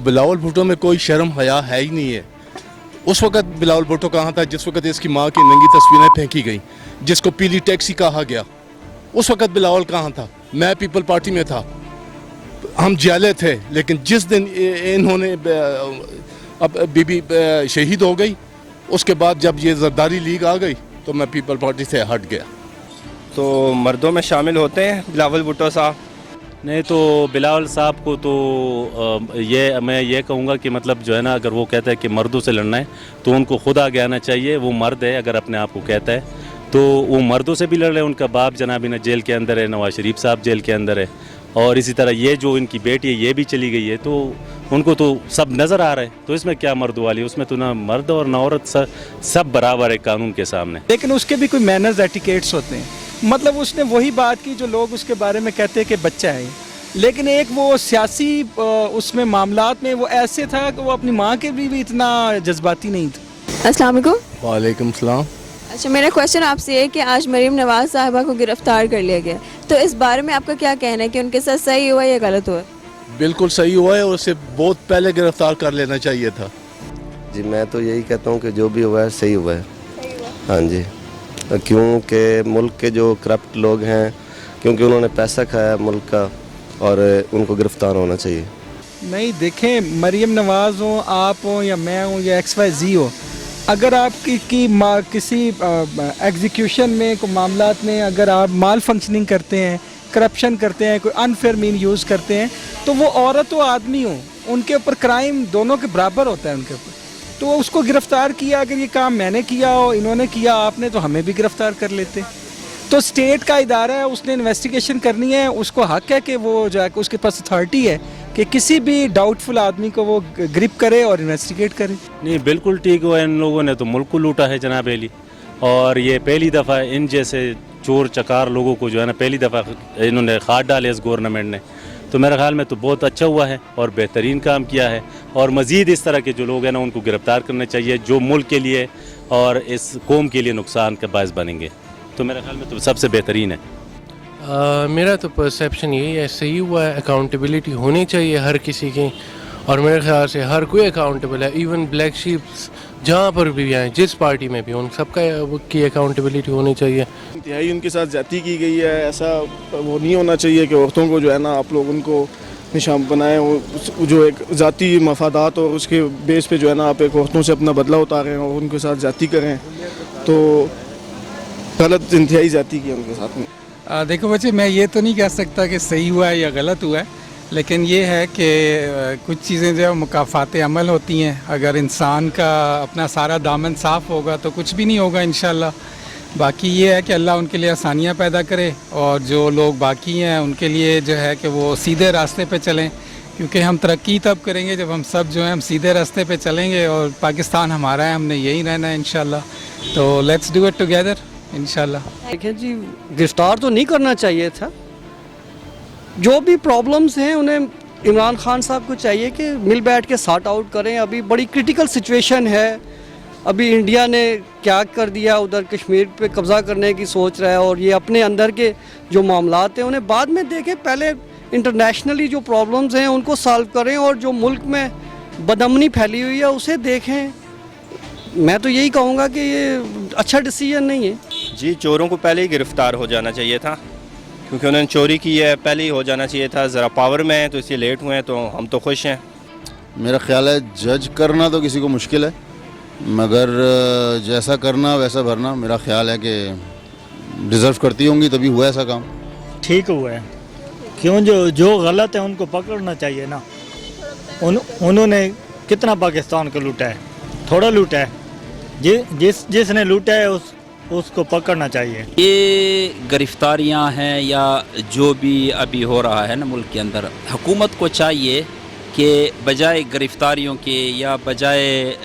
بلاول بھٹو میں کوئی شرم حیا ہے ہی نہیں ہے. اس وقت بلاول بھٹو کہاں تھا جس وقت اس کی ماں کی ننگی تصویریں پھینکی گئیں, جس کو پیلی ٹیکسی کہا گیا؟ اس وقت بلاول کہاں تھا؟ میں پیپل پارٹی میں تھا, ہم جیلے تھے. لیکن جس دن انہوں نے بی بی شہید ہو گئی, اس کے بعد جب یہ زرداری لیگ آ گئی تو میں پیپل پارٹی سے ہٹ گیا. تو مردوں میں شامل ہوتے ہیں بلاول بھٹو صاحب؟ نہیں تو بلاول صاحب کو تو میں یہ کہوں گا کہ مطلب جو ہے نا, اگر وہ کہتا ہے کہ مردوں سے لڑنا ہے تو ان کو خود آگے آنا چاہیے. وہ مرد ہے, اگر اپنے آپ کو کہتا ہے تو وہ مردوں سے بھی لڑ رہے ہیں. ان کا باپ جناب نا جیل کے اندر ہے, نواز شریف صاحب جیل کے اندر ہے, اور اسی طرح یہ جو ان کی بیٹی ہے یہ بھی چلی گئی ہے. تو ان کو تو سب نظر آ رہا ہے, تو اس میں کیا مرد والی, اس میں تو نہ مرد اور نہ عورت, سب برابر ہے قانون کے سامنے. لیکن اس کے بھی کوئی مینرز ایٹیکیٹس ہوتے ہیں. مطلب اس نے وہی بات کی جو لوگ اس کے بارے میں کہتے ہیں کہ بچہ ہے, لیکن ایک وہ سیاسی اس میں معاملات میں وہ ایسے تھا کہ وہ اپنی ماں کے بھی اتنا جذباتی نہیں تھا. السلام علیکم. وعلیکم السلام. اچھا, میرا کویشچن آپ سے ہے کہ آج مریم نواز صاحبہ کو گرفتار کر لیا گیا, تو اس بارے میں آپ کا کیا کہنا ہے کہ ان کے ساتھ صحیح ہوا یا غلط ہوا؟ بالکل صحیح ہوا ہے, اور اسے بہت پہلے گرفتار کر لینا چاہیے تھا. جی میں تو یہی کہتا ہوں کہ جو بھی ہوا ہے صحیح ہوا ہے. ہاں جی, کیونکہ ملک کے جو کرپٹ لوگ ہیں, کیونکہ انہوں نے پیسہ کھایا ملک کا, اور ان کو گرفتار ہونا چاہیے. نہیں دیکھیں, مریم نواز ہوں, آپ ہوں, یا میں ہوں, یا XYZ ہو, اگر آپ کی کسی ایگزیکیوشن میں کوئی معاملات میں اگر آپ مال فنکشننگ کرتے ہیں, کرپشن کرتے ہیں, کوئی انفیئر مین یوز کرتے ہیں, تو وہ عورت و آدمی ہوں, ان کے اوپر کرائم دونوں کے برابر ہوتا ہے ان کے اوپر. تو اس کو گرفتار کیا, اگر یہ کام میں نے کیا ہو, انہوں نے کیا, آپ نے, تو ہمیں بھی گرفتار کر لیتے. تو اسٹیٹ کا ادارہ ہے, اس نے انویسٹیگیشن کرنی ہے, اس کو حق ہے کہ وہ جو ہے اس کے پاس اتھارٹی ہے کہ کسی بھی ڈاؤٹ فل آدمی کو وہ گرپ کرے اور انویسٹیگیٹ کرے. نہیں بالکل ٹھیک ہوا, ان لوگوں نے تو ملک کو لوٹا ہے جناب علی, اور یہ پہلی دفعہ ان جیسے چور چکار لوگوں کو جو ہے نا پہلی دفعہ انہوں نے کھاد ڈالے اس گورنمنٹ نے. تو میرے خیال میں تو بہت اچھا ہوا ہے اور بہترین کام کیا ہے, اور مزید اس طرح کے جو لوگ ہیں نا ان کو گرفتار کرنا چاہیے جو ملک کے لیے اور اس قوم کے لیے نقصان کا باعث بنیں گے. تو میرے خیال میں تو سب سے بہترین ہے. میرا تو پرسیپشن یہی ہے, صحیح ہوا ہے. اکاؤنٹیبلٹی ہونی چاہیے ہر کسی کی, اور میرے خیال سے ہر کوئی اکاؤنٹیبل ہے, ایون بلیک شیپس جہاں پر بھی آئیں, جس پارٹی میں بھی, ان سب کا کی اکاؤنٹیبلٹی ہونی چاہیے. انتہائی ان کے ساتھ زیادتی کی گئی ہے. ایسا وہ نہیں ہونا چاہیے کہ عورتوں کو جو ہے نا آپ لوگ ان کو نشان بنائیں, جو ایک ذاتی مفادات اور اس کے بیس پہ جو ہے نا آپ ایک عورتوں سے اپنا بدلہ اتاریں اور ان کے ساتھ زیادتی کریں, تو غلط, انتہائی زیادتی کی ان کے ساتھ میں. دیکھو بچے, میں یہ تو نہیں کہہ سکتا کہ صحیح ہوا ہے یا غلط ہوا ہے, لیکن یہ ہے کہ کچھ چیزیں جو مکافات عمل ہوتی ہیں. اگر انسان کا اپنا سارا دامن صاف ہوگا تو کچھ بھی نہیں ہوگا انشاءاللہ. باقی یہ ہے کہ اللہ ان کے لیے آسانیاں پیدا کرے, اور جو لوگ باقی ہیں ان کے لیے جو ہے کہ وہ سیدھے راستے پہ چلیں, کیونکہ ہم ترقی تب کریں گے جب ہم سب جو ہیں ہم سیدھے راستے پہ چلیں گے, اور پاکستان ہمارا ہے, ہم نے یہی رہنا ہے انشاءاللہ. تو لیٹس ڈو اٹ ٹوگیدر انشاءاللہ. دیکھیں جی, گرفتار تو نہیں کرنا چاہیے تھا. جو بھی پرابلمز ہیں انہیں عمران خان صاحب کو چاہیے کہ مل بیٹھ کے سارٹ آؤٹ کریں. ابھی بڑی کرٹیکل سچویشن ہے. ابھی انڈیا نے کیا کر دیا, ادھر کشمیر پہ قبضہ کرنے کی سوچ رہا ہے, اور یہ اپنے اندر کے جو معاملات ہیں انہیں بعد میں دیکھیں. پہلے انٹرنیشنلی جو پرابلمز ہیں ان کو سالو کریں, اور جو ملک میں بدامنی پھیلی ہوئی ہے اسے دیکھیں. میں تو یہی کہوں گا کہ یہ اچھا ڈیسیجن نہیں ہے. جی, چوروں کو پہلے ہی گرفتار ہو جانا چاہیے تھا, کیونکہ انہوں نے چوری کی ہے, پہلے ہی ہو جانا چاہیے تھا. ذرا پاور میں ہیں تو اس لیے لیٹ ہوئے ہیں, تو ہم تو خوش ہیں. میرا خیال ہے جج کرنا تو کسی کو مشکل ہے, مگر جیسا کرنا ویسا بھرنا میرا خیال ہے کہ ڈیزرو کرتی ہوں گی, تبھی ہوا ایسا کام. ٹھیک ہوا ہے, کیوں جو غلط ہے ان کو پکڑنا چاہیے نا. انہوں نے کتنا پاکستان کو لوٹا ہے, تھوڑا لوٹا ہے. جس نے لوٹا ہے اس کو پکڑنا چاہیے. یہ گرفتاریاں ہیں یا جو بھی ابھی ہو رہا ہے نا ملک کے اندر, حکومت کو چاہیے کہ بجائے گرفتاریوں کے یا بجائے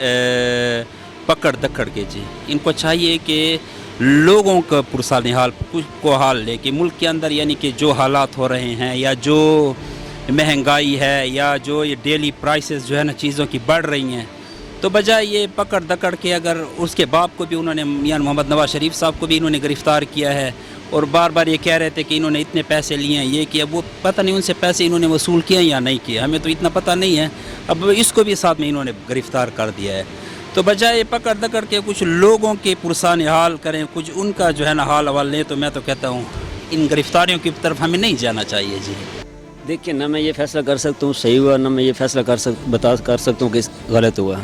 پکڑ دکڑ کے, جی ان کو چاہیے کہ لوگوں کا پرسان حال کو حال لے کے ملک کے اندر, یعنی کہ جو حالات ہو رہے ہیں یا جو مہنگائی ہے یا جو یہ ڈیلی پرائسز جو ہے نا چیزوں کی بڑھ رہی ہیں, تو بجائے یہ پکڑ دکڑ کے اگر اس کے باپ کو بھی انہوں نے میاں محمد نواز شریف صاحب کو بھی انہوں نے گرفتار کیا ہے اور بار بار یہ کہہ رہے تھے کہ انہوں نے اتنے پیسے لیے ہیں یہ کیا وہ پتہ نہیں ان سے پیسے انہوں نے وصول کیے یا نہیں کیے ہمیں تو اتنا پتہ نہیں ہے. اب اس کو بھی ساتھ میں انہوں نے گرفتار کر دیا ہے. تو بجائے پکڑ دکڑ کے کچھ لوگوں کے پرسان حال کریں کچھ ان کا جو ہے نا حال احوال لیں تو میں تو کہتا ہوں ان گرفتاریوں کی طرف ہمیں نہیں جانا چاہیے. جی دیکھیے نہ میں یہ فیصلہ کر سکتا ہوں صحیح ہوا نہ میں یہ فیصلہ کر سکتا ہوں کہ غلط ہوا.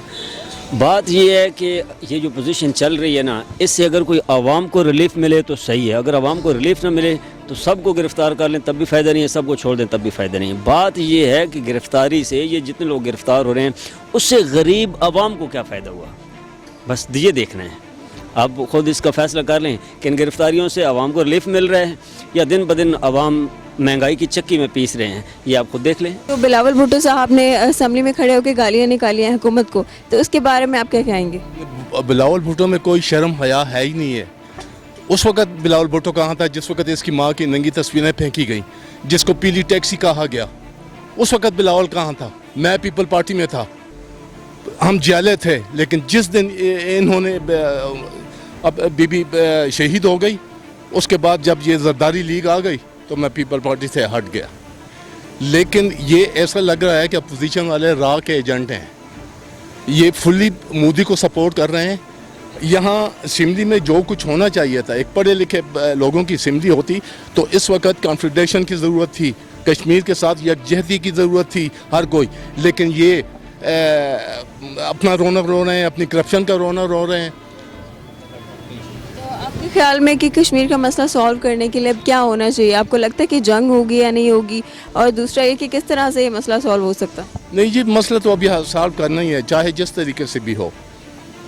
بات یہ ہے کہ یہ جو پوزیشن چل رہی ہے نا اس سے اگر کوئی عوام کو ریلیف ملے تو صحیح ہے. اگر عوام کو ریلیف نہ ملے تو سب کو گرفتار کر لیں تب بھی فائدہ نہیں ہے, سب کو چھوڑ دیں تب بھی فائدہ نہیں ہے. بات یہ ہے کہ گرفتاری سے یہ جتنے لوگ گرفتار ہو رہے ہیں اس سے غریب عوام کو کیا فائدہ ہوا, بس یہ دیکھنا ہے. آپ خود اس کا فیصلہ کر لیں کہ ان گرفتاریوں سے عوام کو ریلیف مل رہا ہے یا دن بدن عوام مہنگائی کی چکی میں پیس رہے ہیں, یہ آپ خود دیکھ لیں. تو بلاول بھٹو صاحب نے اسمبلی میں کھڑے ہو کے گالیاں نکالی ہیں حکومت کو, تو اس کے بارے میں آپ کیا کہیں گے؟ بلاول بھٹو میں کوئی شرم حیا ہے ہی نہیں ہے. اس وقت بلاول بھٹو کہاں تھا جس وقت اس کی ماں کی ننگی تصویریں پھینکی گئیں, جس کو پیلی ٹیکسی کہا گیا. اس وقت بلاول کہاں تھا؟ میں پیپل پارٹی میں تھا, ہم جیلے تھے. لیکن جس دن انہوں نے اب بی بی شہید ہو گئی اس کے بعد جب یہ زرداری لیگ آ گئی تو میں پیپل پارٹی سے ہٹ گیا. لیکن یہ ایسا لگ رہا ہے کہ اپوزیشن والے را کے ایجنٹ ہیں, یہ فلی مودی کو سپورٹ کر رہے ہیں. یہاں اسمبلی میں جو کچھ ہونا چاہیے تھا, ایک پڑھے لکھے لوگوں کی اسمبلی ہوتی تو اس وقت کانفیڈریشن کی ضرورت تھی, کشمیر کے ساتھ یکجہتی کی ضرورت تھی ہر کوئی. لیکن یہ اپنا رونق رو رہے ہیں, اپنی کرپشن کا رونق رو رہے ہیں. آپ کے خیال میں کہ کشمیر کا مسئلہ سالو کرنے کے لیے اب کیا ہونا چاہیے؟ آپ کو لگتا ہے کہ جنگ ہوگی یا نہیں ہوگی؟ اور دوسرا یہ کہ کس طرح سے یہ مسئلہ سالو ہو سکتا؟ نہیں جی, مسئلہ تو ابھی سالو کرنا ہی ہے, چاہے جس طریقے سے بھی ہو.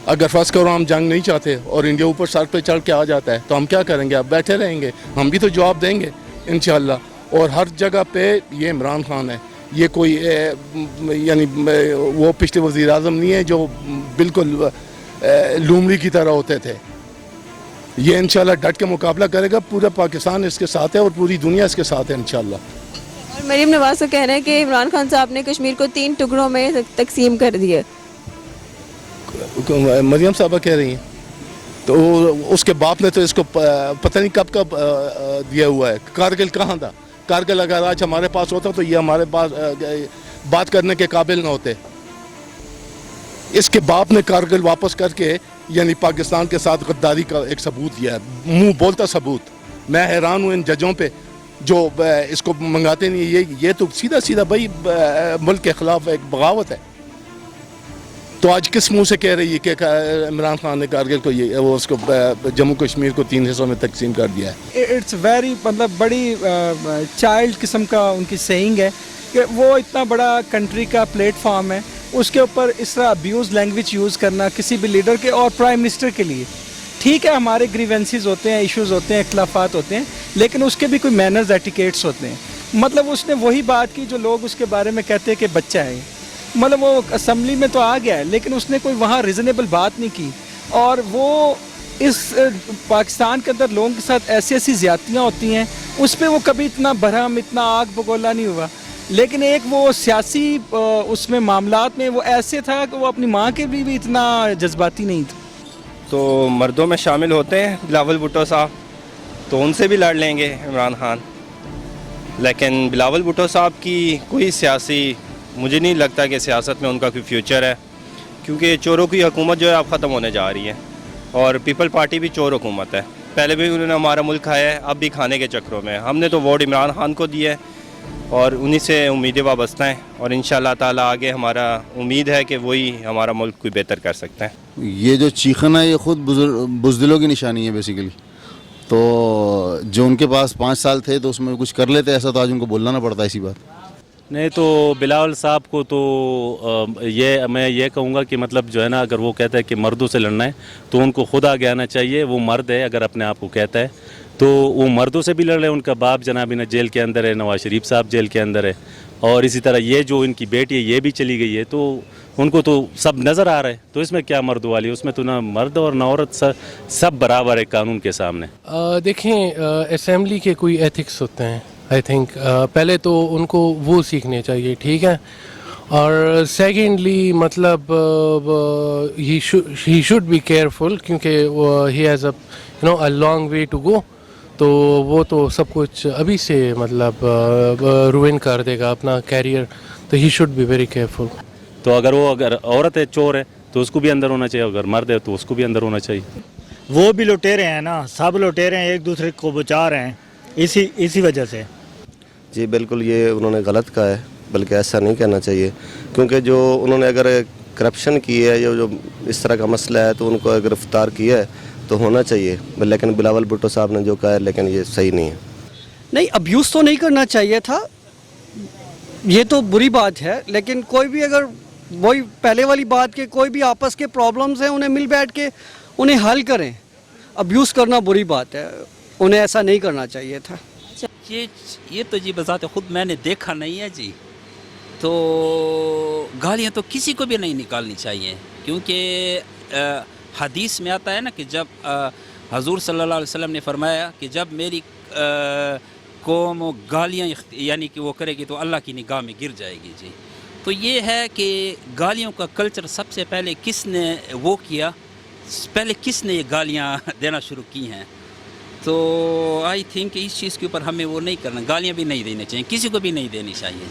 اگر فرض کرو ہم جنگ نہیں چاہتے اور انڈیا اوپر سر پہ چڑھ کے آ جاتا ہے تو ہم کیا کریں گے؟ اب بیٹھے رہیں گے؟ ہم بھی تو جواب دیں گے انشاءاللہ. اور ہر جگہ پہ یہ عمران خان ہے, یہ کوئی یعنی وہ پچھلے وزیر اعظم نہیں ہے جو بالکل لومڑی کی طرح ہوتے تھے. یہ انشاءاللہ ڈٹ کے مقابلہ کرے گا. پورا پاکستان اس کے ساتھ ہے اور پوری دنیا اس کے ساتھ ہے انشاءاللہ. اور مریم نواز کا کہنا ہے کہ عمران خان صاحب نے کشمیر کو 3 ٹکڑوں میں تقسیم کر دیا. مریم صاحبہ کہہ رہی ہیں تو اس کے باپ نے تو اس کو پتہ نہیں کب دیا ہوا ہے. کارگل کہاں تھا؟ کارگل اگر آج ہمارے پاس ہوتا تو یہ ہمارے پاس بات کرنے کے قابل نہ ہوتے. اس کے باپ نے کارگل واپس کر کے یعنی پاکستان کے ساتھ غداری کا ایک ثبوت دیا ہے, منہ بولتا ثبوت. میں حیران ہوں ان ججوں پہ جو اس کو منگاتے نہیں. یہ تو سیدھا سیدھا بھائی ملک کے خلاف ایک بغاوت ہے. تو آج کس منہ سے کہہ رہی ہے کہ عمران خان نے کارگل کو وہ اس کو جموں کشمیر کو 3 حصوں میں تقسیم کر دیا ہے؟ اٹس ویری مطلب بڑی چائلڈ قسم کا ان کی سینگ ہے کہ وہ اتنا بڑا کنٹری کا پلیٹ فارم ہے, اس کے اوپر اس طرح ابیوز لینگویج یوز کرنا کسی بھی لیڈر کے اور پرائم منسٹر کے لیے. ٹھیک ہے ہمارے گریونسز ہوتے ہیں, ایشوز ہوتے ہیں, اختلافات ہوتے ہیں, لیکن اس کے بھی کوئی مینرز ایٹیکیٹس ہوتے ہیں. مطلب اس نے وہی بات کی جو لوگ اس کے بارے میں کہتے ہیں کہ بچہ ہے. مطلب وہ اسمبلی میں تو آ گیا ہے لیکن اس نے کوئی وہاں ریزنیبل بات نہیں کی. اور وہ اس پاکستان کے اندر لوگوں کے ساتھ ایسی زیادتیاں ہوتی ہیں اس پہ وہ کبھی اتنا برہم اتنا آگ بگولا نہیں ہوا. لیکن ایک وہ سیاسی اس میں معاملات میں وہ ایسے تھا کہ وہ اپنی ماں کے بھی اتنا جذباتی نہیں تھا. تو مردوں میں شامل ہوتے ہیں بلاول بھٹو صاحب, تو ان سے بھی لڑ لیں گے عمران خان. لیکن بلاول بھٹو صاحب کی کوئی سیاسی مجھے نہیں لگتا کہ سیاست میں ان کا کوئی فیوچر ہے, کیونکہ چوروں کی حکومت جو ہے اب ختم ہونے جا رہی ہے. اور پیپل پارٹی بھی چور حکومت ہے. پہلے بھی انہوں نے ہمارا ملک کھایا ہے, اب بھی کھانے کے چکروں میں. ہم نے تو ووٹ عمران خان کو دیا ہے اور انہی سے امیدیں وابستہ ہیں, اور انشاءاللہ تعالی آگے ہمارا امید ہے کہ وہی ہمارا ملک کوئی بہتر کر سکتے ہیں. یہ جو چیخنا ہے یہ خود بزدلوں کی نشانی ہے بیسیکلی. تو جو ان کے پاس 5 سال تھے تو اس میں کچھ کر لیتے, ایسا تو آج ان کو بولنا نہ پڑتا اسی بات. نہیں تو بلاول صاحب کو تو میں یہ کہوں گا کہ مطلب جو ہے نا اگر وہ کہتا ہے کہ مردوں سے لڑنا ہے تو ان کو خود آگے آنا چاہیے. وہ مرد ہے, اگر اپنے آپ کو کہتا ہے تو وہ مردوں سے بھی لڑ رہے ہیں. ان کا باپ جناب نا جیل کے اندر ہے, نواز شریف صاحب جیل کے اندر ہے, اور اسی طرح یہ جو ان کی بیٹی ہے یہ بھی چلی گئی ہے. تو ان کو تو سب نظر آ رہا ہے, تو اس میں کیا مرد والی؟ اس میں تو نہ مرد اور نہ عورت, سب برابر ہے قانون کے سامنے. دیکھیں اسمبلی کے کوئی ایتھکس ہوتے ہیں. آئی تھنک پہلے تو ان کو وہ سیکھنے چاہیے, ٹھیک ہے. اور سیکنڈلی مطلب ہی شوڈ بی کیئرفل کیونکہ he has a long way to go, تو وہ تو سب کچھ ابھی سے مطلب روئن کر دے گا اپنا کیریئر، تو he should be very careful. تو اگر عورت ہے چور ہے تو اس کو بھی اندر ہونا چاہیے، اگر مرد ہے تو اس کو بھی اندر ہونا چاہیے. وہ بھی لٹیرے ہیں نا، سب لٹیرے ہیں، ایک دوسرے کو بچا رہے ہیں اسی وجہ سے. جی بالکل، یہ انہوں نے غلط کہا ہے، بلکہ ایسا نہیں کہنا چاہیے، کیونکہ جو انہوں نے اگر کرپشن کی ہے یا جو اس طرح کا مسئلہ ہے تو ان کو گرفتار کیا ہے تو ہونا چاہیے، لیکن بلاول بھٹو صاحب نے جو کہا ہے لیکن یہ صحیح نہیں ہے. نہیں، ابیوز تو نہیں کرنا چاہیے تھا، یہ تو بری بات ہے، لیکن کوئی بھی اگر وہی پہلے والی بات کہ کوئی بھی آپس کے پرابلمز ہیں انہیں مل بیٹھ کے انہیں حل کریں. ابیوز کرنا بری بات ہے، انہیں ایسا نہیں کرنا چاہیے تھا. یہ تو جی بذات خود میں نے دیکھا نہیں ہے جی، تو گالیاں تو کسی کو بھی نہیں نکالنی چاہیے، کیونکہ حدیث میں آتا ہے نا کہ جب حضور صلی اللہ علیہ وسلم نے فرمایا کہ جب میری قوم گالیاں یعنی کہ وہ کرے گی تو اللہ کی نگاہ میں گر جائے گی جی. تو یہ ہے کہ گالیوں کا کلچر سب سے پہلے کس نے وہ کیا، پہلے کس نے یہ گالیاں دینا شروع کی ہیں. تو آئی تھنک اس چیز کے اوپر ہمیں وہ نہیں کرنا، گالیاں بھی نہیں دینی چاہیے، کسی کو بھی نہیں دینی چاہیے.